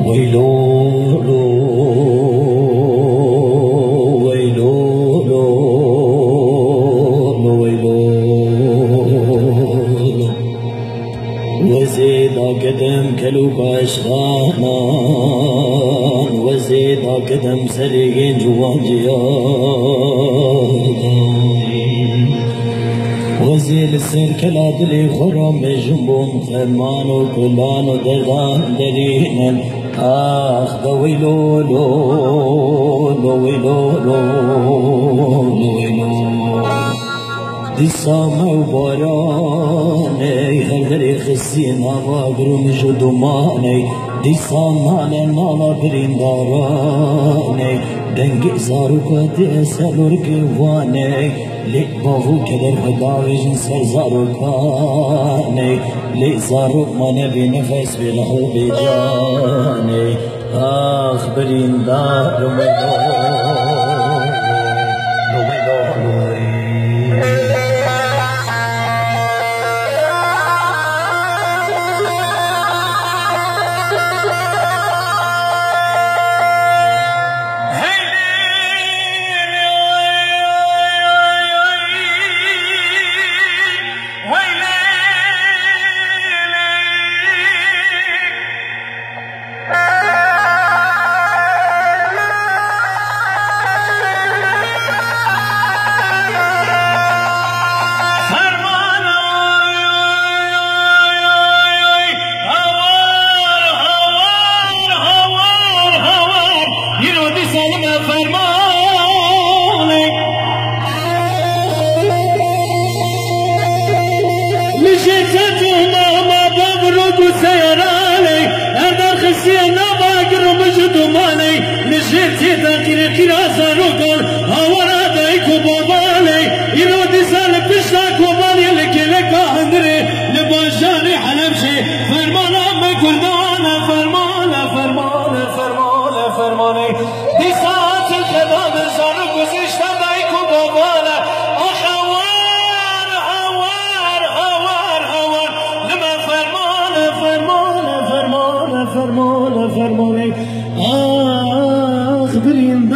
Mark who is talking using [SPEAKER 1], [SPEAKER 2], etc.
[SPEAKER 1] ويلو ويلو ويلو وزيد قدم كلوك عشقانان وزيد قدم سريقين جوان جيان وزيل السر كلا دلي خرم جنبهم فرمان وكلان ودردان دلينا آخ دويلو لو دويلو لو دويلو دي سامع وباراني هلري خسينا واقرم جدوماني دي سامعنا نانا برينداراني دنگ زاروكا دي سالور كيواني ليك بافو كدر هداوجن سر زاروكاني ليك زاروك ما نبي نفس بلهو بجاني آخ بريندار
[SPEAKER 2] فرمانه آخ بریم